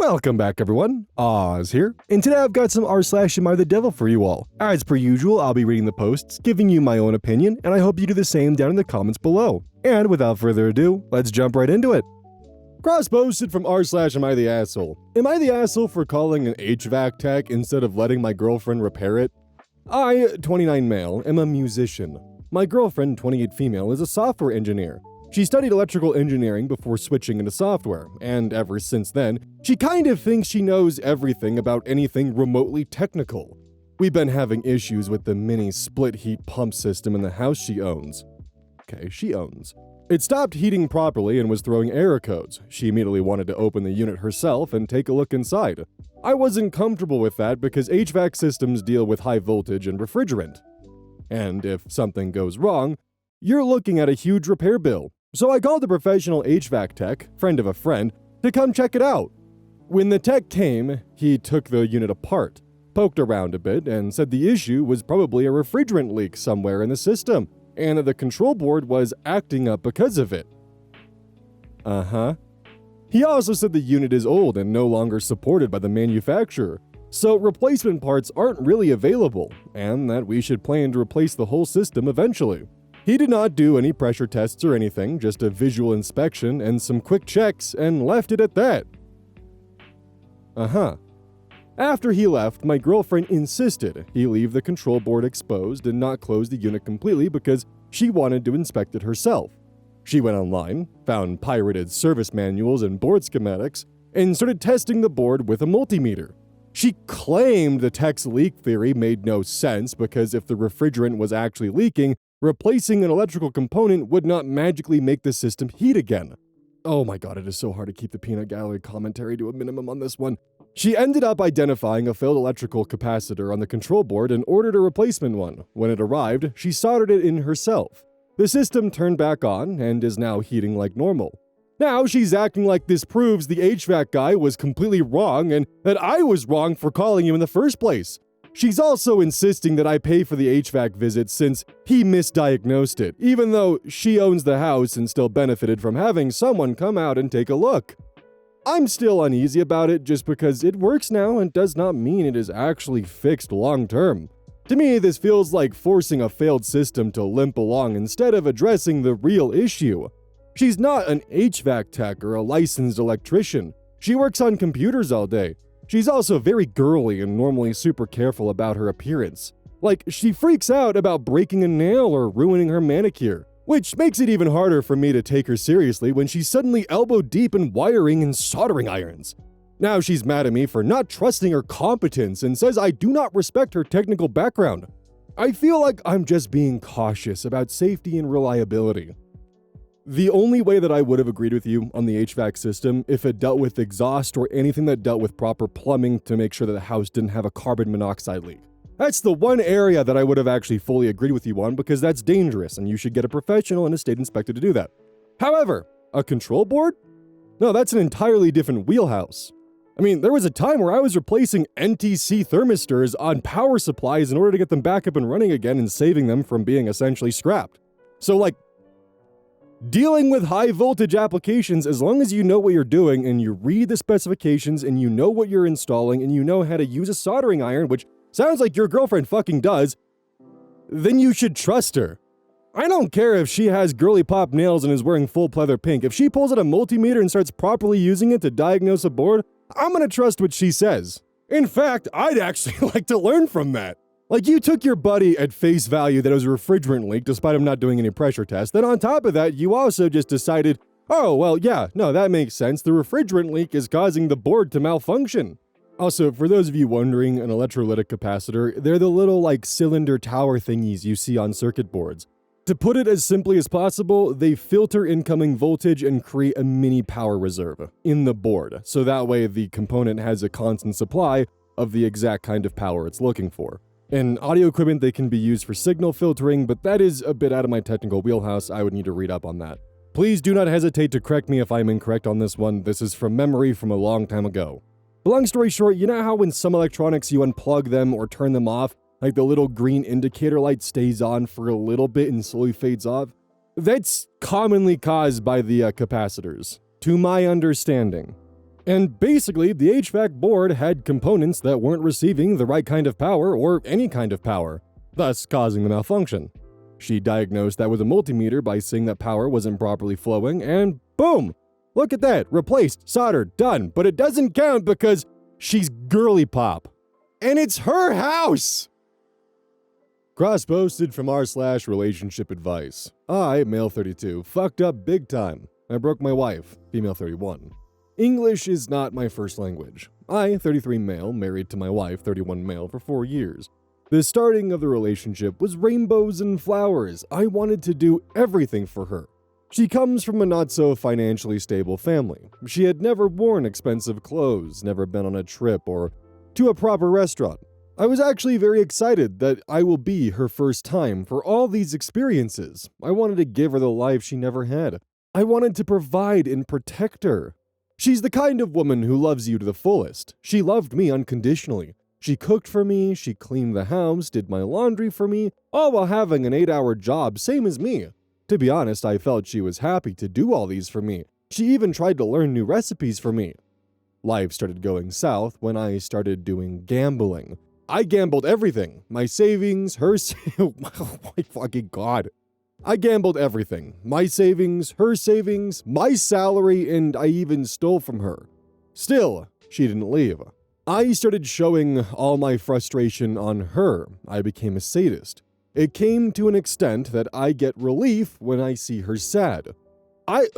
Welcome back, everyone. Oz here, and today I've got some r/AmITheDevil for you all. As per usual, I'll be reading the posts, giving you my own opinion, and I hope you do the same down in the comments below. And without further ado, let's jump right into it. Cross-posted from r/AmITheAsshole. Am I the asshole for calling an HVAC tech instead of letting my girlfriend repair it? I, 29 male, am a musician. My girlfriend, 28 female, is a software engineer. She studied electrical engineering before switching into software, and ever since then, she kind of thinks she knows everything about anything remotely technical. We've been having issues with the mini split heat pump system in the house she owns. It stopped heating properly and was throwing error codes. She immediately wanted to open the unit herself and take a look inside. I wasn't comfortable with that because HVAC systems deal with high voltage and refrigerant. And if something goes wrong, you're looking at a huge repair bill. So I called a professional HVAC tech, friend of a friend, to come check it out. When the tech came, he took the unit apart, poked around a bit, and said the issue was probably a refrigerant leak somewhere in the system, and that the control board was acting up because of it. He also said the unit is old and no longer supported by the manufacturer, so replacement parts aren't really available, and that we should plan to replace the whole system eventually. He did not do any pressure tests or anything, just a visual inspection and some quick checks, and left it at that. After he left, my girlfriend insisted he leave the control board exposed and not close the unit completely because she wanted to inspect it herself. She went online, found pirated service manuals and board schematics, and started testing the board with a multimeter. She claimed the tech's leak theory made no sense because if the refrigerant was actually leaking, replacing an electrical component would not magically make the system heat again. Oh my god, it is so hard to keep the peanut gallery commentary to a minimum on this one. She ended up identifying a failed electrical capacitor on the control board and ordered a replacement one. When it arrived, she soldered it in herself. The system turned back on and is now heating like normal. Now she's acting like this proves the HVAC guy was completely wrong and that I was wrong for calling him in the first place. She's also insisting that I pay for the HVAC visit since he misdiagnosed it, even though she owns the house and still benefited from having someone come out and take a look. I'm still uneasy about it just because it works now and does not mean it is actually fixed long term. To me, this feels like forcing a failed system to limp along instead of addressing the real issue. She's not an HVAC tech or a licensed electrician. She works on computers all day. She's also very girly and normally super careful about her appearance. Like, she freaks out about breaking a nail or ruining her manicure, which makes it even harder for me to take her seriously when she's suddenly elbow deep in wiring and soldering irons. Now she's mad at me for not trusting her competence and says I do not respect her technical background. I feel like I'm just being cautious about safety and reliability. The only way that I would have agreed with you on the HVAC system if it dealt with exhaust or anything that dealt with proper plumbing to make sure that the house didn't have a carbon monoxide leak. That's the one area that I would have actually fully agreed with you on because that's dangerous and you should get a professional and a state inspector to do that. However, a control board? No, that's an entirely different wheelhouse. I mean, there was a time where I was replacing NTC thermistors on power supplies in order to get them back up and running again and saving them from being essentially scrapped. So dealing with high voltage applications, as long as you know what you're doing and you read the specifications and you know what you're installing and you know how to use a soldering iron, which sounds like your girlfriend fucking does, then you should trust her. I don't care if she has girly pop nails and is wearing full pleather pink. If she pulls out a multimeter and starts properly using it to diagnose a board, I'm gonna trust what she says. In fact, I'd actually like to learn from that. Like, you took your buddy at face value that it was a refrigerant leak despite him not doing any pressure tests. Then on top of that, you also just decided, oh, well, yeah, no, that makes sense. The refrigerant leak is causing the board to malfunction. Also, for those of you wondering, an electrolytic capacitor, they're the little, cylinder tower thingies you see on circuit boards. To put it as simply as possible, they filter incoming voltage and create a mini power reserve in the board, so that way the component has a constant supply of the exact kind of power it's looking for. In audio equipment, they can be used for signal filtering, but that is a bit out of my technical wheelhouse. I would need to read up on that. Please do not hesitate to correct me if I'm incorrect on this one. This is from memory from a long time ago. But long story short, you know how when some electronics you unplug them or turn them off, like the little green indicator light stays on for a little bit and slowly fades off? That's commonly caused by the capacitors, to my understanding. And basically, the HVAC board had components that weren't receiving the right kind of power or any kind of power, thus causing the malfunction. She diagnosed that with a multimeter by seeing that power wasn't properly flowing, and boom! Look at that, replaced, soldered, done, but it doesn't count because she's girly pop. And it's her house! Cross-posted from r/relationship advice. I, male 32, fucked up big time. I broke my wife, female 31. English is not my first language. I, 33 male, married to my wife, 31 male, for 4 years. The starting of the relationship was rainbows and flowers. I wanted to do everything for her. She comes from a not-so-financially stable family. She had never worn expensive clothes, never been on a trip or to a proper restaurant. I was actually very excited that I will be her first time for all these experiences. I wanted to give her the life she never had. I wanted to provide and protect her. She's the kind of woman who loves you to the fullest. She loved me unconditionally. She cooked for me, she cleaned the house, did my laundry for me, all while having an 8-hour job, same as me. To be honest, I felt she was happy to do all these for me. She even tried to learn new recipes for me. Life started going south when I started doing gambling. I gambled everything. My savings, oh my fucking god. I gambled everything. My savings, her savings, my salary, and I even stole from her. Still, she didn't leave. I started showing all my frustration on her. I became a sadist. It came to an extent that I get relief when I see her sad. I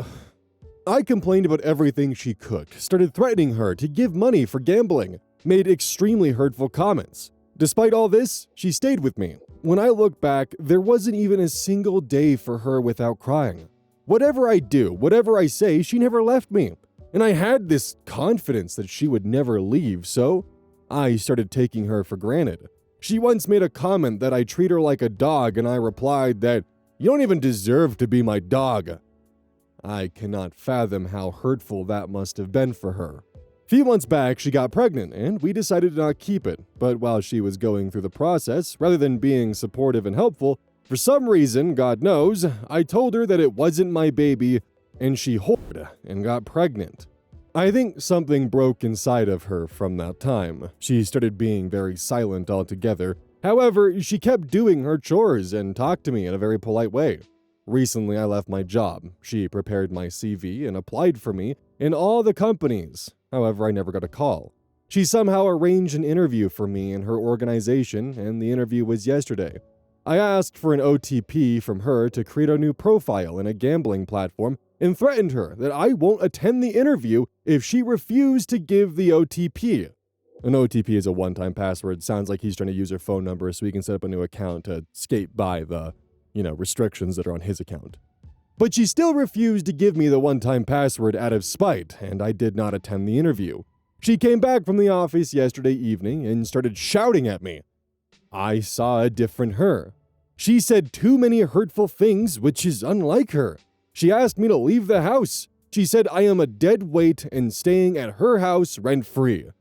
complained about everything she cooked, started threatening her to give money for gambling, made extremely hurtful comments. Despite all this, she stayed with me. When I look back, there wasn't even a single day for her without crying. Whatever I do, whatever I say, she never left me. And I had this confidence that she would never leave, so I started taking her for granted. She once made a comment that I treat her like a dog, and I replied that, "You don't even deserve to be my dog." I cannot fathom how hurtful that must have been for her. A few months back, she got pregnant, and we decided to not keep it. But while she was going through the process, rather than being supportive and helpful, for some reason, God knows, I told her that it wasn't my baby, and she whored and got pregnant. I think something broke inside of her from that time. She started being very silent altogether. However, she kept doing her chores and talked to me in a very polite way. Recently, I left my job. She prepared my CV and applied for me in all the companies. However, I never got a call. She somehow arranged an interview for me in her organization, and the interview was yesterday. I asked for an OTP from her to create a new profile in a gambling platform and threatened her that I won't attend the interview if she refused to give the OTP. An OTP is a one-time password. Sounds like he's trying to use her phone number so he can set up a new account to skate by the, restrictions that are on his account. But she still refused to give me the one-time password out of spite, and I did not attend the interview. She came back from the office yesterday evening and started shouting at me. I saw a different her. She said too many hurtful things, which is unlike her. She asked me to leave the house. She said I am a dead weight and staying at her house rent-free.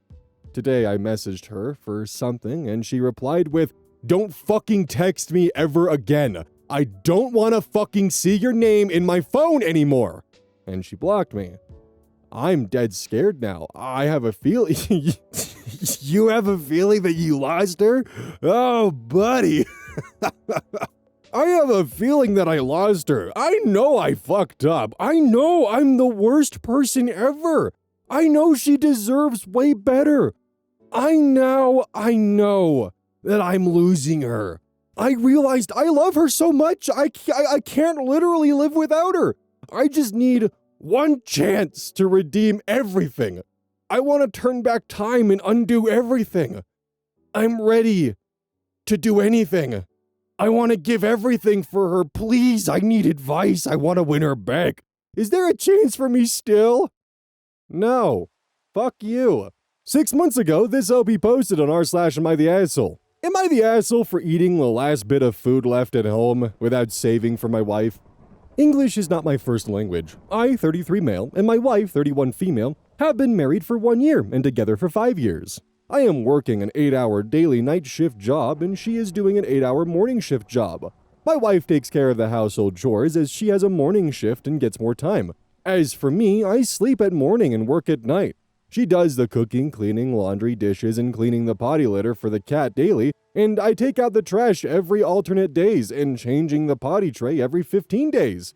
Today I messaged her for something, and she replied with, "Don't fucking text me ever again. I don't want to fucking see your name in my phone anymore." And she blocked me. I'm dead scared now. I have a feeling... You have a feeling that you lost her? Oh, buddy. I have a feeling that I lost her. I know I fucked up. I know I'm the worst person ever. I know she deserves way better. I know that I'm losing her. I realized I love her so much, I can't literally live without her. I just need one chance to redeem everything. I want to turn back time and undo everything. I'm ready to do anything. I want to give everything for her. Please, I need advice. I want to win her back. Is there a chance for me still? No. Fuck you. 6 months ago, this OP posted on r/AmITheAsshole. Am I the asshole for eating the last bit of food left at home without saving for my wife? English is not my first language. I, 33 male, and my wife, 31 female, have been married for 1 year and together for 5 years. I am working an 8-hour daily night shift job and she is doing an 8-hour morning shift job. My wife takes care of the household chores as she has a morning shift and gets more time. As for me, I sleep at morning and work at night. She does the cooking, cleaning, laundry, dishes, and cleaning the potty litter for the cat daily, and I take out the trash every alternate days and changing the potty tray every 15 days.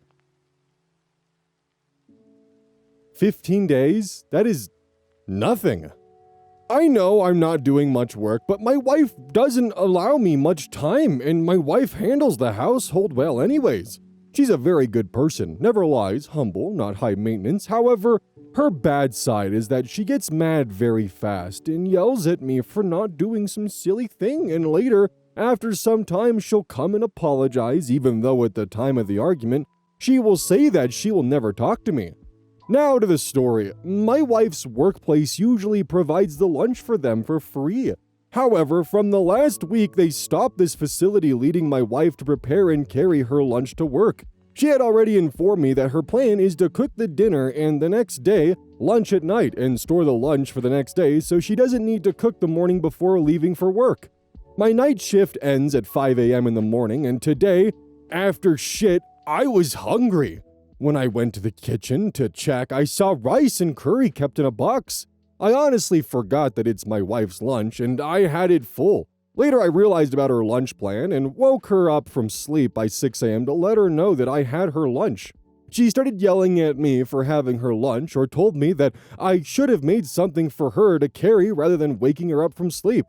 15 days? That is nothing. I know I'm not doing much work, but my wife doesn't allow me much time, and my wife handles the household well anyways. She's a very good person, never lies, humble, not high maintenance. However, her bad side is that she gets mad very fast and yells at me for not doing some silly thing, and later, after some time, she'll come and apologize, even though at the time of the argument, she will say that she will never talk to me. Now to the story. My wife's workplace usually provides the lunch for them for free. However, from the last week, they stopped this facility, leading my wife to prepare and carry her lunch to work. She had already informed me that her plan is to cook the dinner and the next day, lunch at night, and store the lunch for the next day so she doesn't need to cook the morning before leaving for work. My night shift ends at 5 a.m. in the morning, and today, after shit, I was hungry. When I went to the kitchen to check, I saw rice and curry kept in a box. I honestly forgot that it's my wife's lunch, and I had it full. Later, I realized about her lunch plan and woke her up from sleep by 6 a.m. to let her know that I had her lunch. She started yelling at me for having her lunch, or told me that I should have made something for her to carry rather than waking her up from sleep.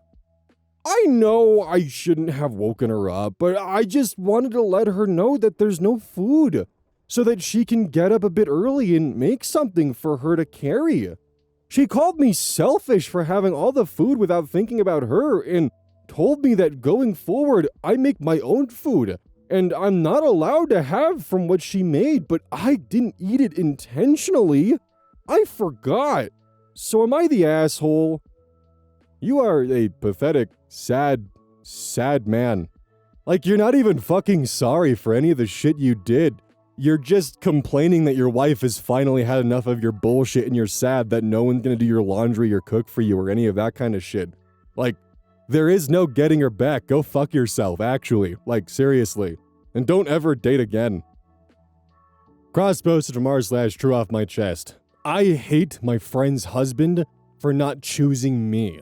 I know I shouldn't have woken her up, but I just wanted to let her know that there's no food, so that she can get up a bit early and make something for her to carry. She called me selfish for having all the food without thinking about her, and told me that going forward, I make my own food, and I'm not allowed to have from what she made, but I didn't eat it intentionally. I forgot. So am I the asshole? You are a pathetic, sad man. Like, you're not even fucking sorry for any of the shit you did. You're just complaining that your wife has finally had enough of your bullshit, and you're sad that no one's gonna do your laundry or cook for you or any of that kind of shit. Like, there is no getting her back. Go fuck yourself, actually. Like, seriously. And don't ever date again. Cross posted from r/true off my chest. I hate my friend's husband for not choosing me.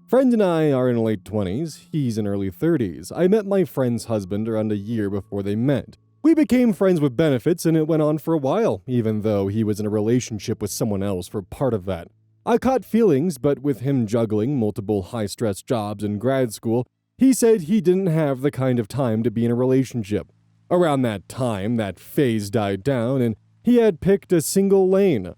Friend and I are in late 20s. He's in early 30s. I met my friend's husband around a year before they met. We became friends with benefits, and it went on for a while, even though he was in a relationship with someone else for part of that. I caught feelings, but with him juggling multiple high-stress jobs in grad school, he said he didn't have the kind of time to be in a relationship. Around that time, that phase died down, and he had picked a single lane.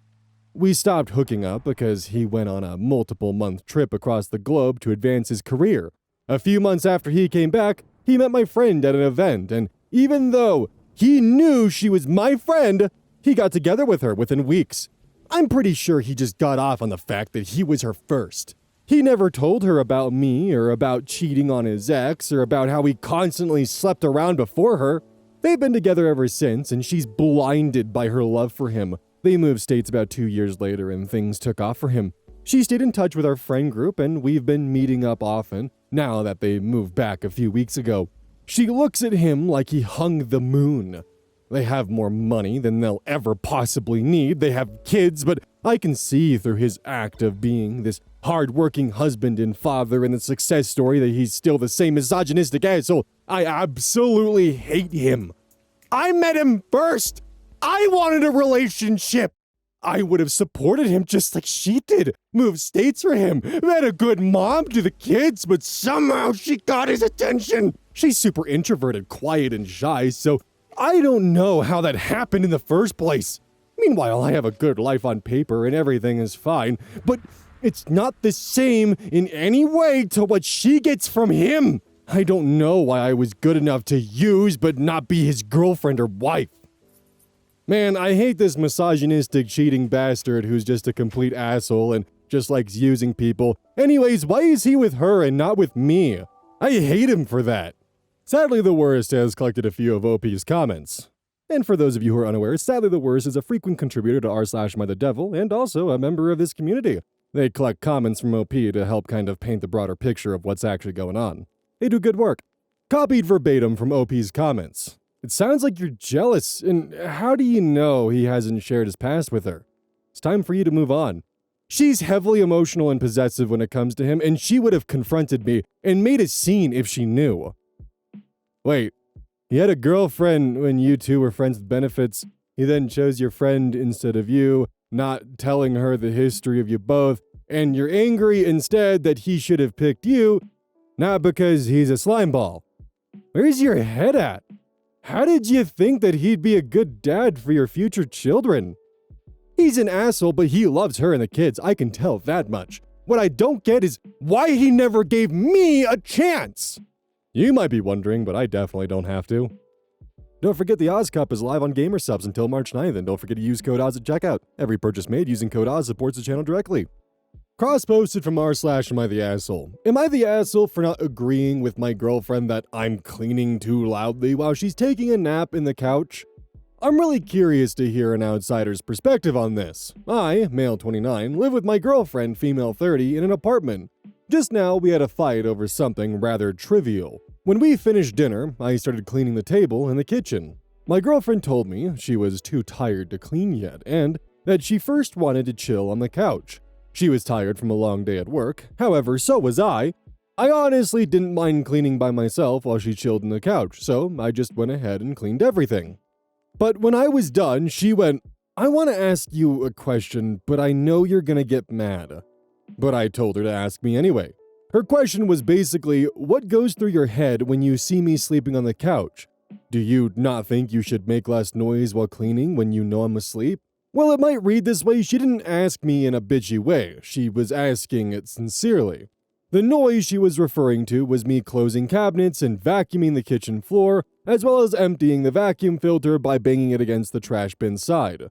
We stopped hooking up because he went on a multiple-month trip across the globe to advance his career. A few months after he came back, he met my friend at an event, and even though he knew she was my friend, he got together with her within weeks. I'm pretty sure he just got off on the fact that he was her first. He never told her about me, or about cheating on his ex, or about how he constantly slept around before her. They've been together ever since, and she's blinded by her love for him. They moved states about 2 years later, and things took off for him. She stayed in touch with our friend group, and we've been meeting up often, now that they moved back a few weeks ago. She looks at him like he hung the moon. They have more money than they'll ever possibly need. They have kids, but I can see through his act of being this hard-working husband and father and the success story that he's still the same misogynistic asshole. I absolutely hate him. I met him first. I wanted a relationship. I would have supported him just like she did. Moved states for him. Met a good mom to the kids, but somehow she got his attention. She's super introverted, quiet, and shy, so I don't know how that happened in the first place. Meanwhile, I have a good life on paper and everything is fine, but it's not the same in any way to what she gets from him. I don't know why I was good enough to use but not be his girlfriend or wife. Man, I hate this misogynistic, cheating bastard who's just a complete asshole and just likes using people. Anyways, why is he with her and not with me? I hate him for that. Sadly, the Worst has collected a few of OP's comments. And for those of you who are unaware, Sadly the Worst is a frequent contributor to r/AmITheDevil and also a member of this community. They collect comments from OP to help kind of paint the broader picture of what's actually going on. They do good work. Copied verbatim from OP's comments. It sounds like you're jealous, and how do you know he hasn't shared his past with her? It's time for you to move on. She's heavily emotional and possessive when it comes to him, and she would have confronted me and made a scene if she knew. Wait, he had a girlfriend when you two were friends with benefits. He then chose your friend instead of you, not telling her the history of you both, and you're angry instead that he should have picked you, not because he's a slimeball. Where's your head at? How did you think that he'd be a good dad for your future children? He's an asshole, but he loves her and the kids, I can tell that much. What I don't get is why he never gave me a chance! You might be wondering, but I definitely don't have to. Don't forget the Oz Cup is live on Gamersubs until March 9th, and don't forget to use code Oz at checkout. Every purchase made using code Oz supports the channel directly. Cross-posted from r/AmITheAsshole. Am I the asshole for not agreeing with my girlfriend that I'm cleaning too loudly while she's taking a nap in the couch? I'm really curious to hear an outsider's perspective on this. I, male 29, live with my girlfriend, female 30, in an apartment. Just now, we had a fight over something rather trivial. When we finished dinner, I started cleaning the table and the kitchen. My girlfriend told me she was too tired to clean yet, and that she first wanted to chill on the couch. She was tired from a long day at work, however, so was I. I honestly didn't mind cleaning by myself while she chilled on the couch, so I just went ahead and cleaned everything. But when I was done, she went, I want to ask you a question, but I know you're gonna get mad. But I told her to ask me anyway. Her question was basically, what goes through your head when you see me sleeping on the couch? Do you not think you should make less noise while cleaning when you know I'm asleep? Well, it might read this way. She didn't ask me in a bitchy way. She was asking it sincerely. The noise she was referring to was me closing cabinets and vacuuming the kitchen floor, as well as emptying the vacuum filter by banging it against the trash bin side.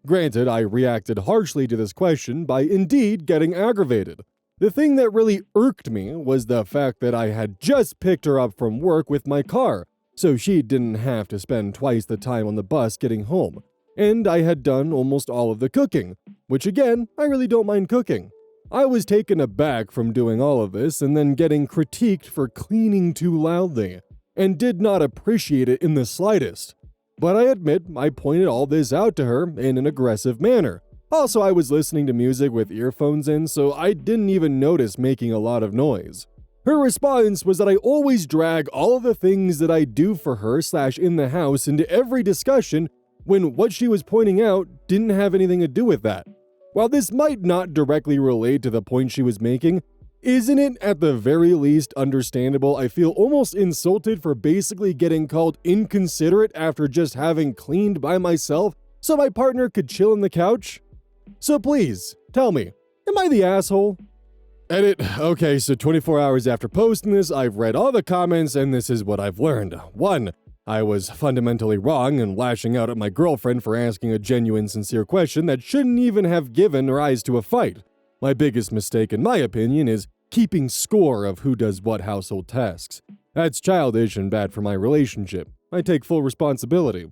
Granted, I reacted harshly to this question by indeed getting aggravated. The thing that really irked me was the fact that I had just picked her up from work with my car, so she didn't have to spend twice the time on the bus getting home. And I had done almost all of the cooking, which again, I really don't mind cooking. I was taken aback from doing all of this and then getting critiqued for cleaning too loudly, and did not appreciate it in the slightest. But I admit I pointed all this out to her in an aggressive manner. Also, I was listening to music with earphones in, so I didn't even notice making a lot of noise. Her response was that I always drag all of the things that I do for her / in the house into every discussion when what she was pointing out didn't have anything to do with that. While this might not directly relate to the point she was making, isn't it at the very least understandable I feel almost insulted for basically getting called inconsiderate after just having cleaned by myself so my partner could chill on the couch? So please, tell me, am I the asshole? Edit. Okay, so 24 hours after posting this, I've read all the comments and this is what I've learned. 1. I was fundamentally wrong in lashing out at my girlfriend for asking a genuine, sincere question that shouldn't even have given rise to a fight. My biggest mistake, in my opinion, is keeping score of who does what household tasks. That's childish and bad for my relationship. I take full responsibility.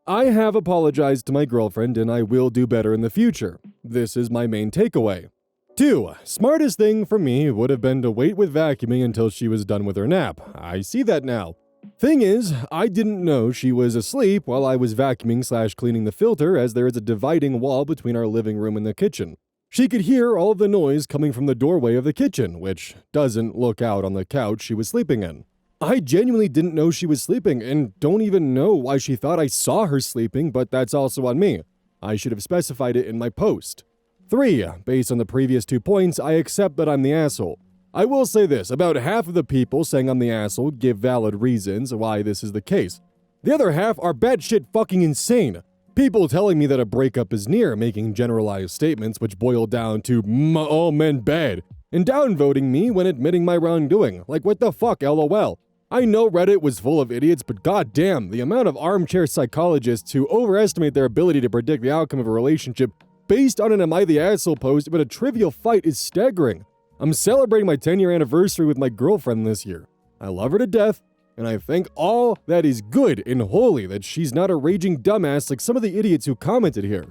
I have apologized to my girlfriend and I will do better in the future. This is my main takeaway. 2. Smartest thing for me would have been to wait with vacuuming until she was done with her nap. I see that now. Thing is, I didn't know she was asleep while I was vacuuming / cleaning the filter, as there is a dividing wall between our living room and the kitchen. She could hear all of the noise coming from the doorway of the kitchen, which doesn't look out on the couch she was sleeping in. I genuinely didn't know she was sleeping and don't even know why she thought I saw her sleeping, but that's also on me. I should have specified it in my post. 3. Based on the previous 2 points, I accept that I'm the asshole. I will say this, about half of the people saying I'm the asshole give valid reasons why this is the case. The other half are batshit fucking insane. People telling me that a breakup is near, making generalized statements which boil down to all men bad, and downvoting me when admitting my wrongdoing. Like, what the fuck, lol. I know Reddit was full of idiots, but goddamn, the amount of armchair psychologists who overestimate their ability to predict the outcome of a relationship based on an Am I the Asshole post about a trivial fight is staggering. I'm celebrating my 10-year anniversary with my girlfriend this year. I love her to death, and I think all that is good and holy that she's not a raging dumbass like some of the idiots who commented here.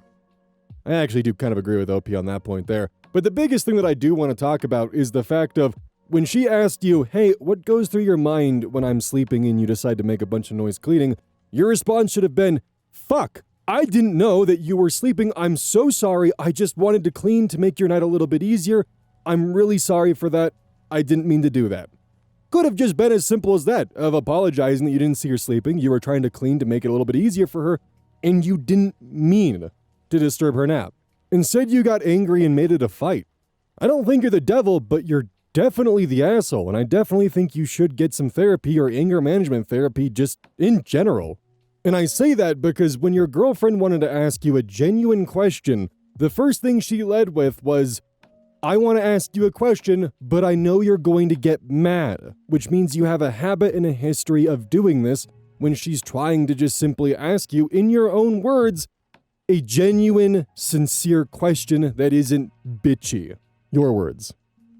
I actually do kind of agree with OP on that point there, but the biggest thing that I do want to talk about is the fact of when she asked you, hey, what goes through your mind when I'm sleeping and you decide to make a bunch of noise cleaning, your response should have been, fuck, I didn't know that you were sleeping. I'm so sorry. I just wanted to clean to make your night a little bit easier. I'm really sorry for that. I didn't mean to do that. Could have just been as simple as that, of apologizing that you didn't see her sleeping. You were trying to clean to make it a little bit easier for her, and you didn't mean to disturb her nap. Instead, you got angry and made it a fight. I don't think you're the devil, but you're definitely the asshole, and I definitely think you should get some therapy or anger management therapy just in general. And I say that because when your girlfriend wanted to ask you a genuine question, the first thing she led with was, I want to ask you a question, but I know you're going to get mad, which means you have a habit and a history of doing this when she's trying to just simply ask you, in your own words, a genuine, sincere question that isn't bitchy. Your words.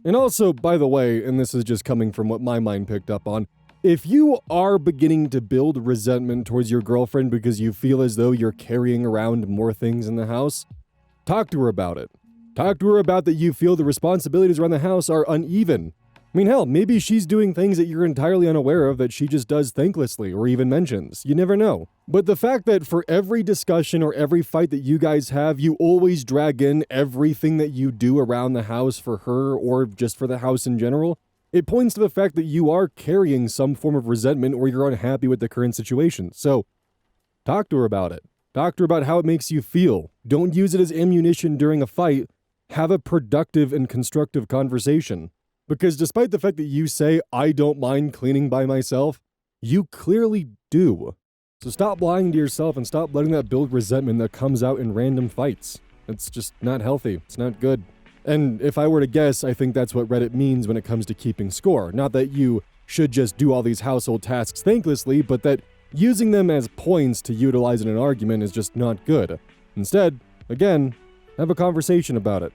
And also, by the way, and this is just coming from what my mind picked up on, if you are beginning to build resentment towards your girlfriend because you feel as though you're carrying around more things in the house, talk to her about it. Talk to her about that you feel the responsibilities around the house are uneven. I mean, hell, maybe she's doing things that you're entirely unaware of that she just does thanklessly or even mentions. You never know. But the fact that for every discussion or every fight that you guys have, you always drag in everything that you do around the house for her or just for the house in general, it points to the fact that you are carrying some form of resentment or you're unhappy with the current situation. So, talk to her about it. Talk to her about how it makes you feel. Don't use it as ammunition during a fight. Have a productive and constructive conversation. Because despite the fact that you say, I don't mind cleaning by myself, you clearly do. So stop lying to yourself and stop letting that build resentment that comes out in random fights. It's just not healthy. It's not good. And if I were to guess, I think that's what Reddit means when it comes to keeping score. Not that you should just do all these household tasks thanklessly, but that using them as points to utilize in an argument is just not good. Instead, again, have a conversation about it.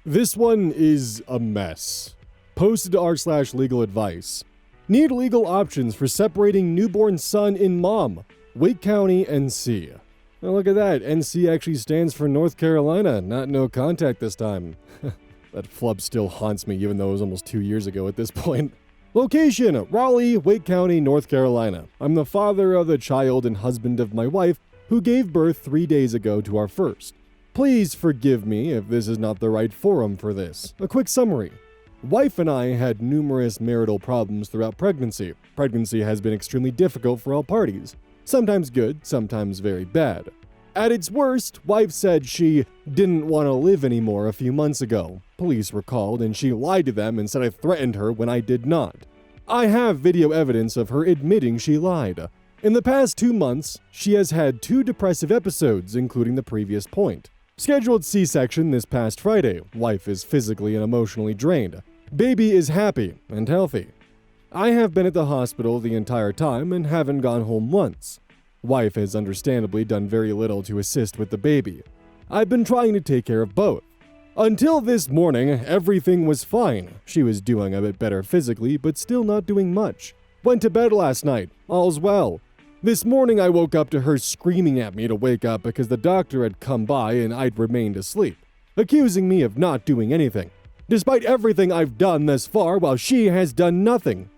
This one is a mess. Posted to r/legal advice. Need legal options for separating newborn son in mom. Wake County, NC. Now look at that. NC actually stands for North Carolina, not no contact this time. That flub still haunts me even though it was almost 2 years ago at this point. Location, Raleigh, Wake County, North Carolina. I'm the father of the child and husband of my wife who gave birth 3 days ago to our first. Please forgive me if this is not the right forum for this. A quick summary. Wife and I had numerous marital problems throughout pregnancy. Pregnancy has been extremely difficult for all parties. Sometimes good, sometimes very bad. At its worst, wife said she didn't want to live anymore a few months ago. Police were called and she lied to them and said I threatened her when I did not. I have video evidence of her admitting she lied. In the past 2 months, she has had 2 depressive episodes, including the previous point. Scheduled C-section this past Friday. Wife is physically and emotionally drained. Baby is happy and healthy. I have been at the hospital the entire time and haven't gone home once. Wife has understandably done very little to assist with the baby. I've been trying to take care of both. Until this morning, everything was fine. She was doing a bit better physically, but still not doing much. Went to bed last night. All's well. This morning I woke up to her screaming at me to wake up because the doctor had come by and I'd remained asleep, accusing me of not doing anything, despite everything I've done thus far while she has done nothing.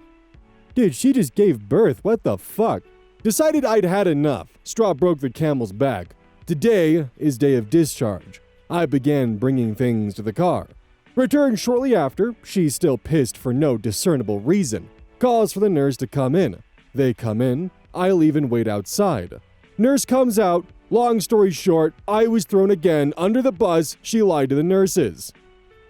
Dude, she just gave birth, what the fuck? Decided I'd had enough. Straw broke the camel's back. Today is day of discharge. I began bringing things to the car. Returned shortly after, she's still pissed for no discernible reason. Calls for the nurse to come in. They come in. I leave and wait outside. Nurse comes out. Long story short, I was thrown again under the bus. She lied to the nurses.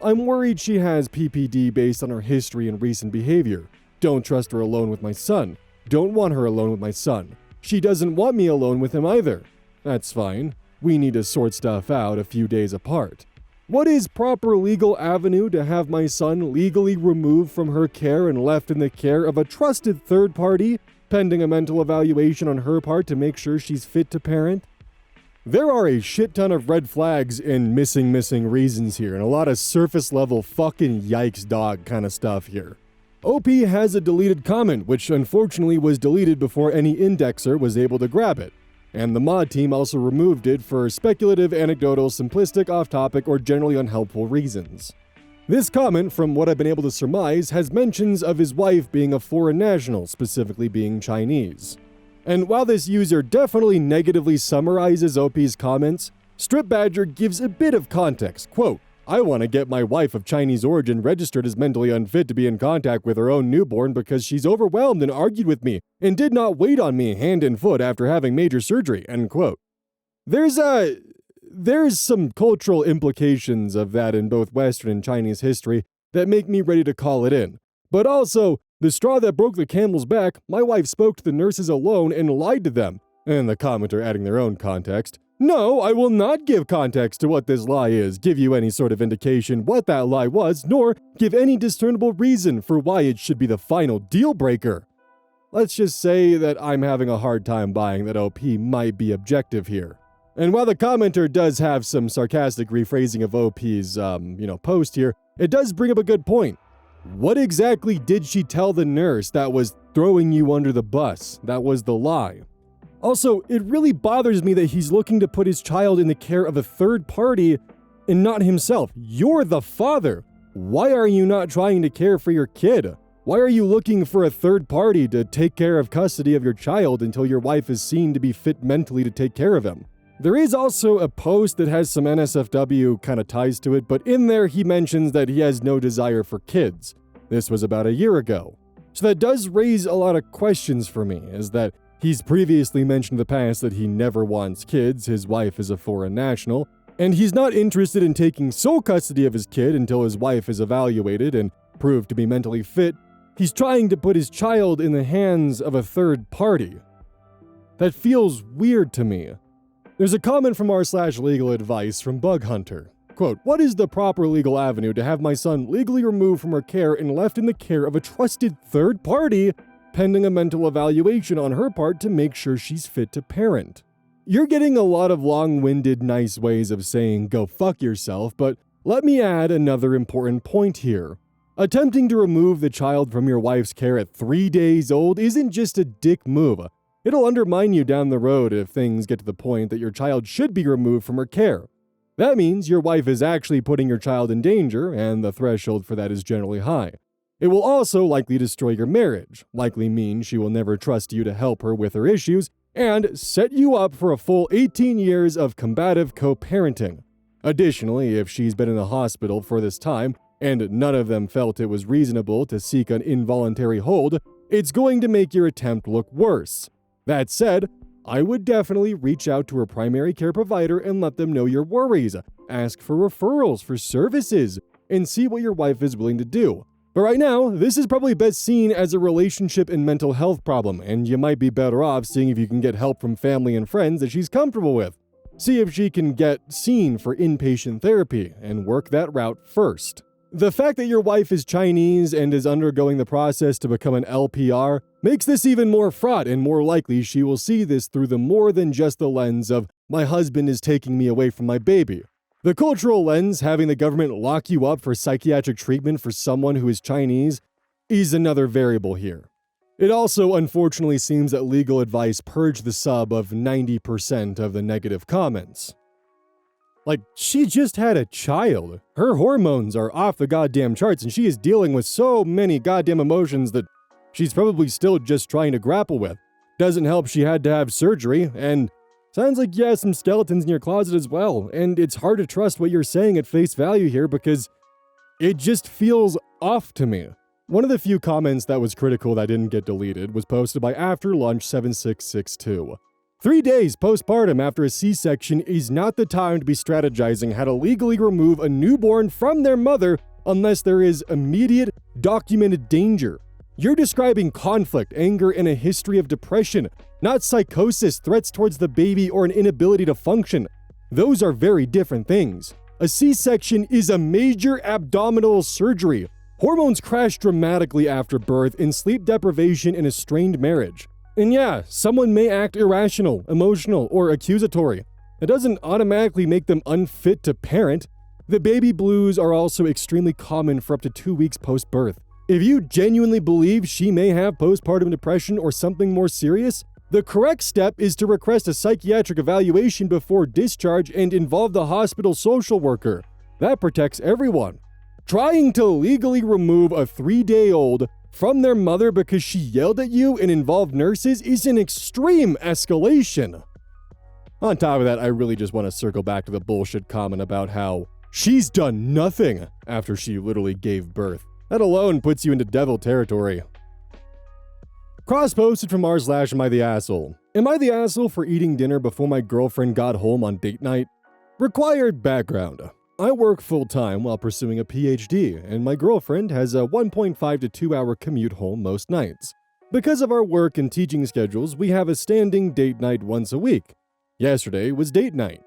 I'm worried she has PPD based on her history and recent behavior. Don't trust her alone with my son. Don't want her alone with my son. She doesn't want me alone with him either. That's fine. We need to sort stuff out a few days apart. What is proper legal avenue to have my son legally removed from her care and left in the care of a trusted third party, pending a mental evaluation on her part to make sure she's fit to parent? There are a shit ton of red flags and missing reasons here, and a lot of surface level fucking yikes dog kind of stuff here. OP has a deleted comment, which unfortunately was deleted before any indexer was able to grab it. And the mod team also removed it for speculative, anecdotal, simplistic, off-topic, or generally unhelpful reasons. This comment, from what I've been able to surmise, has mentions of his wife being a foreign national, specifically being Chinese. And while this user definitely negatively summarizes OP's comments, Strip Badger gives a bit of context. Quote, I want to get my wife of Chinese origin registered as mentally unfit to be in contact with her own newborn because she's overwhelmed and argued with me and did not wait on me hand and foot after having major surgery, end quote. There's some cultural implications of that in both Western and Chinese history that make me ready to call it in. But also, the straw that broke the camel's back, my wife spoke to the nurses alone and lied to them. And the commenter adding their own context. No, I will not give context to what this lie is, give you any sort of indication what that lie was, nor give any discernible reason for why it should be the final deal breaker. Let's just say that I'm having a hard time buying that OP might be objective here. And while the commenter does have some sarcastic rephrasing of OP's, post here, it does bring up a good point. What exactly did she tell the nurse that was throwing you under the bus? That was the lie. Also, it really bothers me that he's looking to put his child in the care of a third party and not himself. You're the father. Why are you not trying to care for your kid? Why are you looking for a third party to take care of custody of your child until your wife is seen to be fit mentally to take care of him? There is also a post that has some NSFW kind of ties to it, but in there he mentions that he has no desire for kids. This was about a year ago. So that does raise a lot of questions for me, is that he's previously mentioned in the past that he never wants kids, his wife is a foreign national, and he's not interested in taking sole custody of his kid until his wife is evaluated and proved to be mentally fit. He's trying to put his child in the hands of a third party. That feels weird to me. There's a comment from r/legal advice from Bug Hunter. Quote, what is the proper legal avenue to have my son legally removed from her care and left in the care of a trusted third party pending a mental evaluation on her part to make sure she's fit to parent? You're getting a lot of long-winded, nice ways of saying go fuck yourself, but let me add another important point here. Attempting to remove the child from your wife's care at 3 days old isn't just a dick move. It'll undermine you down the road if things get to the point that your child should be removed from her care. That means your wife is actually putting your child in danger, and the threshold for that is generally high. It will also likely destroy your marriage, likely mean she will never trust you to help her with her issues, and set you up for a full 18 years of combative co-parenting. Additionally, if she's been in the hospital for this time, and none of them felt it was reasonable to seek an involuntary hold, it's going to make your attempt look worse. That said, I would definitely reach out to her primary care provider and let them know your worries, ask for referrals for services, and see what your wife is willing to do. But right now, this is probably best seen as a relationship and mental health problem, and you might be better off seeing if you can get help from family and friends that she's comfortable with. See if she can get seen for inpatient therapy, and work that route first. The fact that your wife is Chinese and is undergoing the process to become an LPR makes this even more fraught, and more likely she will see this through the more than just the lens of, my husband is taking me away from my baby. The cultural lens, having the government lock you up for psychiatric treatment for someone who is Chinese, is another variable here. It also unfortunately seems that legal advice purged the sub of 90% of the negative comments. Like, she just had a child. Her hormones are off the goddamn charts, and she is dealing with so many goddamn emotions that she's probably still just trying to grapple with. Doesn't help she had to have surgery, and sounds like you have some skeletons in your closet as well, and it's hard to trust what you're saying at face value here because it just feels off to me. One of the few comments that was critical that didn't get deleted was posted by After Lunch 7662. 3 days postpartum after a C-section is not the time to be strategizing how to legally remove a newborn from their mother unless there is immediate, documented danger. You're describing conflict, anger, and a history of depression, not psychosis, threats towards the baby, or an inability to function. Those are very different things. A C-section is a major abdominal surgery. Hormones crash dramatically after birth, and sleep deprivation in a strained marriage. And yeah, someone may act irrational, emotional, or accusatory. It doesn't automatically make them unfit to parent. The baby blues are also extremely common for up to 2 weeks post-birth. If you genuinely believe she may have postpartum depression or something more serious, the correct step is to request a psychiatric evaluation before discharge and involve the hospital social worker. That protects everyone. Trying to legally remove a 3-day-old from their mother because she yelled at you and involved nurses is an extreme escalation. On top of that, I really just want to circle back to the bullshit comment about how she's done nothing after she literally gave birth. That alone puts you into devil territory. Cross-posted from r/am I the asshole. Am I the asshole for eating dinner before my girlfriend got home on date night? Required background. I work full-time while pursuing a PhD, and my girlfriend has a 1.5 to 2 hour commute home most nights. Because of our work and teaching schedules, we have a standing date night once a week. Yesterday was date night.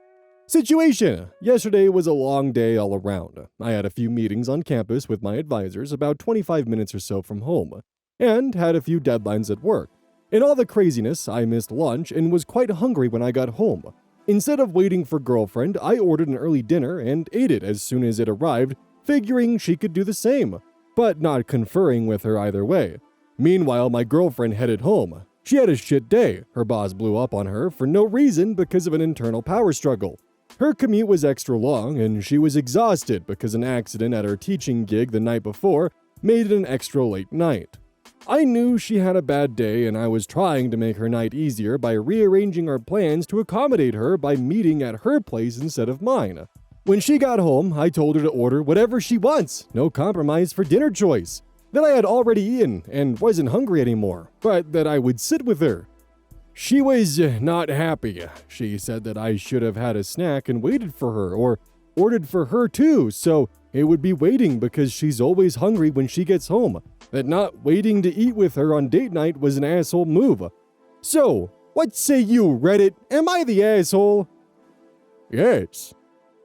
Situation: yesterday was a long day all around. I had a few meetings on campus with my advisors about 25 minutes or so from home, and had a few deadlines at work. In all the craziness, I missed lunch and was quite hungry when I got home. Instead of waiting for girlfriend, I ordered an early dinner and ate it as soon as it arrived, figuring she could do the same, but not conferring with her either way. Meanwhile, my girlfriend headed home. She had a shit day. Her boss blew up on her for no reason because of an internal power struggle. Her commute was extra long, and she was exhausted because an accident at her teaching gig the night before made it an extra late night. I knew she had a bad day, and I was trying to make her night easier by rearranging our plans to accommodate her by meeting at her place instead of mine. When she got home, I told her to order whatever she wants, no compromise for dinner choice. That I had already eaten and wasn't hungry anymore, but that I would sit with her. She was not happy. She said that I should have had a snack and waited for her, or ordered for her too, so it would be waiting because she's always hungry when she gets home. That not waiting to eat with her on date night was an asshole move. So, what say you, Reddit? Am I the asshole? Yes.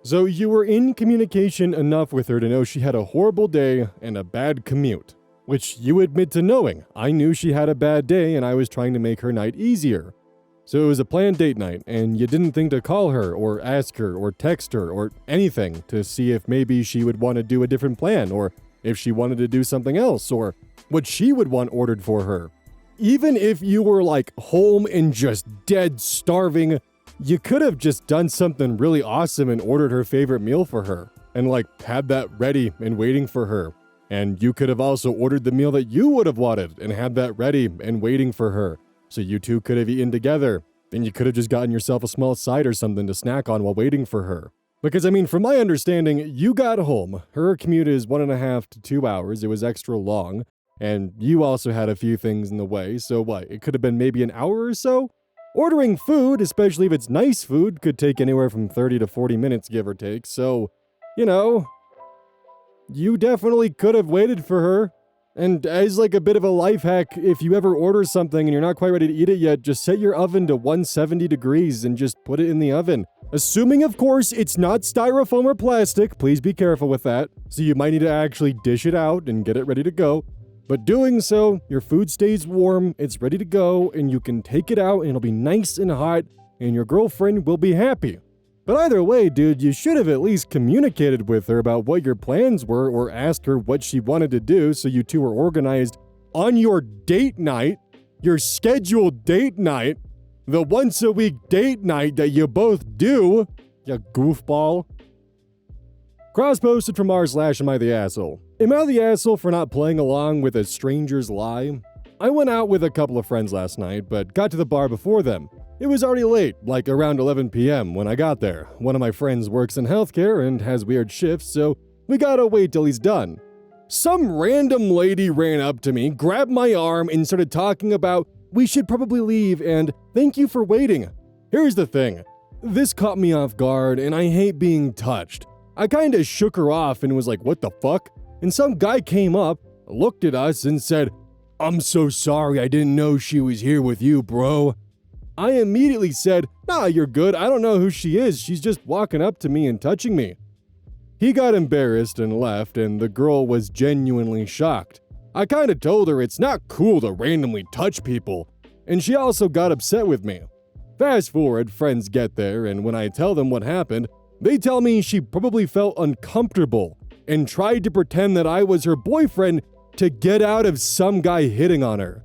So you were in communication enough with her to know she had a horrible day and a bad commute, which you admit to knowing. I knew she had a bad day and I was trying to make her night easier. So it was a planned date night, and you didn't think to call her or ask her or text her or anything to see if maybe she would want to do a different plan, or if she wanted to do something else, or what she would want ordered for her. Even if you were like home and just dead starving, you could have just done something really awesome and ordered her favorite meal for her, and like had that ready and waiting for her. And you could have also ordered the meal that you would have wanted and had that ready and waiting for her. So you two could have eaten together, and you could have just gotten yourself a small side or something to snack on while waiting for her. Because, I mean, from my understanding, you got home, her commute is 1.5 to 2 hours, it was extra long, and you also had a few things in the way, so what, it could have been maybe an hour or so? Ordering food, especially if it's nice food, could take anywhere from 30 to 40 minutes, give or take, so, you know, you definitely could have waited for her. And as like a bit of a life hack, if you ever order something and you're not quite ready to eat it yet, just set your oven to 170 degrees and just put it in the oven. Assuming, of course, it's not styrofoam or plastic, please be careful with that. So you might need to actually dish it out and get it ready to go. But doing so, your food stays warm, it's ready to go, and you can take it out and it'll be nice and hot, and your girlfriend will be happy. But either way, dude, you should have at least communicated with her about what your plans were or asked her what she wanted to do so you two were organized on your date night, your scheduled date night, the once-a-week date night that you both do, you goofball. Cross-posted from r/am I the asshole. Am I the asshole for not playing along with a stranger's lie? I went out with a couple of friends last night, but got to the bar before them. It was already late, like around 11 p.m. when I got there. One of my friends works in healthcare and has weird shifts, so we gotta wait till he's done. Some random lady ran up to me, grabbed my arm, and started talking about, we should probably leave, and thank you for waiting. Here's the thing. This caught me off guard, and I hate being touched. I kinda shook her off and was like, what the fuck? And some guy came up, looked at us, and said, I'm so sorry, I didn't know she was here with you, bro. I immediately said, nah, you're good, I don't know who she is, she's just walking up to me and touching me. He got embarrassed and left, and the girl was genuinely shocked. I kinda told her it's not cool to randomly touch people, and she also got upset with me. Fast forward, friends get there, and when I tell them what happened, they tell me she probably felt uncomfortable and tried to pretend that I was her boyfriend to get out of some guy hitting on her.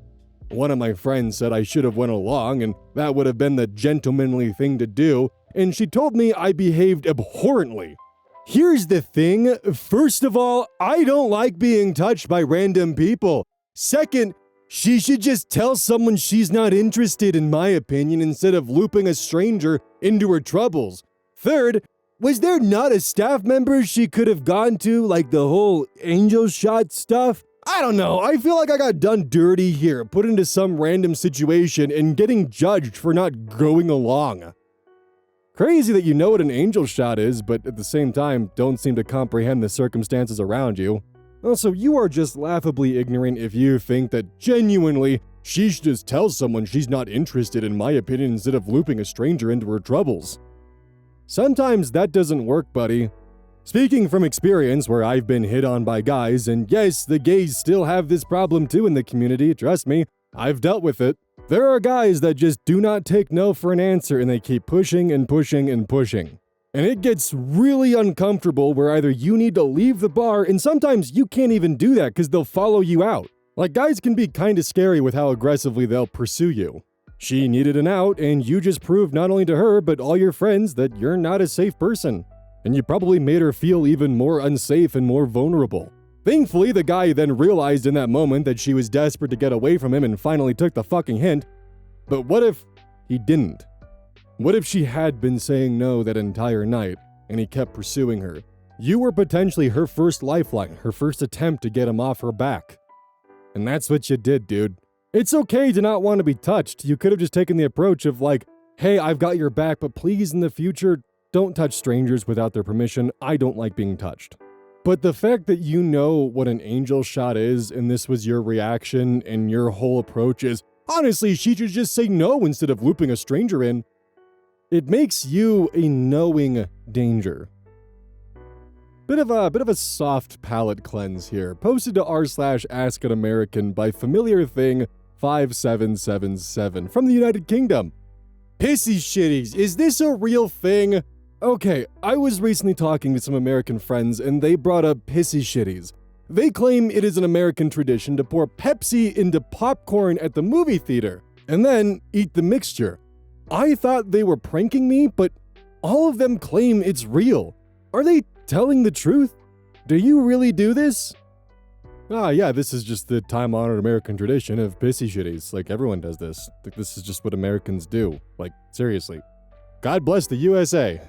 One of my friends said I should have went along and that would have been the gentlemanly thing to do, and she told me I behaved abhorrently. Here's the thing, first of all, I don't like being touched by random people. Second, she should just tell someone she's not interested, in my opinion, instead of looping a stranger into her troubles. Third, was there not a staff member she could have gone to, like the whole angel shot stuff? I don't know, I feel like I got done dirty here, put into some random situation and getting judged for not going along. Crazy that you know what an angel shot is, but at the same time don't seem to comprehend the circumstances around you. Also, you are just laughably ignorant if you think that genuinely she should just tell someone she's not interested, in my opinion, instead of looping a stranger into her troubles. Sometimes that doesn't work, buddy. Speaking from experience where I've been hit on by guys, and yes, the gays still have this problem too in the community, trust me, I've dealt with it. There are guys that just do not take no for an answer and they keep pushing and pushing and pushing. And it gets really uncomfortable where either you need to leave the bar, and sometimes you can't even do that because they'll follow you out. Like, guys can be kinda scary with how aggressively they'll pursue you. She needed an out, and you just proved not only to her but all your friends that you're not a safe person. And you probably made her feel even more unsafe and more vulnerable. Thankfully, the guy then realized in that moment that she was desperate to get away from him and finally took the fucking hint. But what if he didn't? What if she had been saying no that entire night, and he kept pursuing her? You were potentially her first lifeline, her first attempt to get him off her back. And that's what you did, dude. It's okay to not want to be touched. You could have just taken the approach of like, hey, I've got your back, but please in the future, don't touch strangers without their permission. I don't like being touched. But the fact that you know what an angel shot is, and this was your reaction, and your whole approach is, honestly, she should just say no instead of looping a stranger in, it makes you a knowing danger. Bit of a soft palate cleanse here, posted to r/AskAnAmerican by Familiar Thing 5777 from the United Kingdom. Pissy shitties, is this a real thing? Okay, I was recently talking to some American friends and they brought up pissy shitties. They claim it is an American tradition to pour Pepsi into popcorn at the movie theater and then eat the mixture. I thought they were pranking me, but all of them claim it's real. Are they telling the truth? Do you really do this? Ah, yeah, this is just the time-honored American tradition of pissy shitties. Like, everyone does this. This is just what Americans do. Like, seriously. God bless the USA.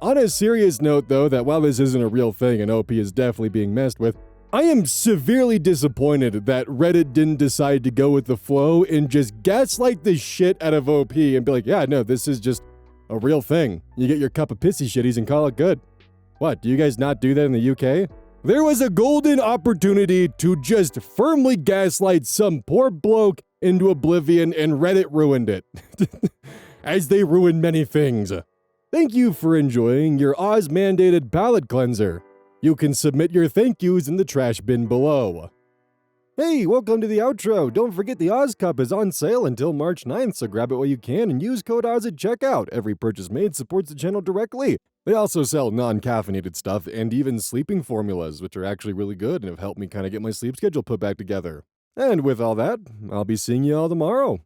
On a serious note, though, that while this isn't a real thing and OP is definitely being messed with, I am severely disappointed that Reddit didn't decide to go with the flow and just gaslight the shit out of OP and be like, yeah, no, this is just a real thing. You get your cup of pissy shitties and call it good. What, do you guys not do that in the UK? There was a golden opportunity to just firmly gaslight some poor bloke into oblivion, and Reddit ruined it. As they ruin many things. Thank you for enjoying your Oz-mandated palate cleanser. You can submit your thank yous in the trash bin below. Hey, welcome to the outro. Don't forget the Oz Cup is on sale until March 9th, so grab it while you can and use code Oz at checkout. Every purchase made supports the channel directly. They also sell non-caffeinated stuff and even sleeping formulas, which are actually really good and have helped me kind of get my sleep schedule put back together. And with all that, I'll be seeing you all tomorrow.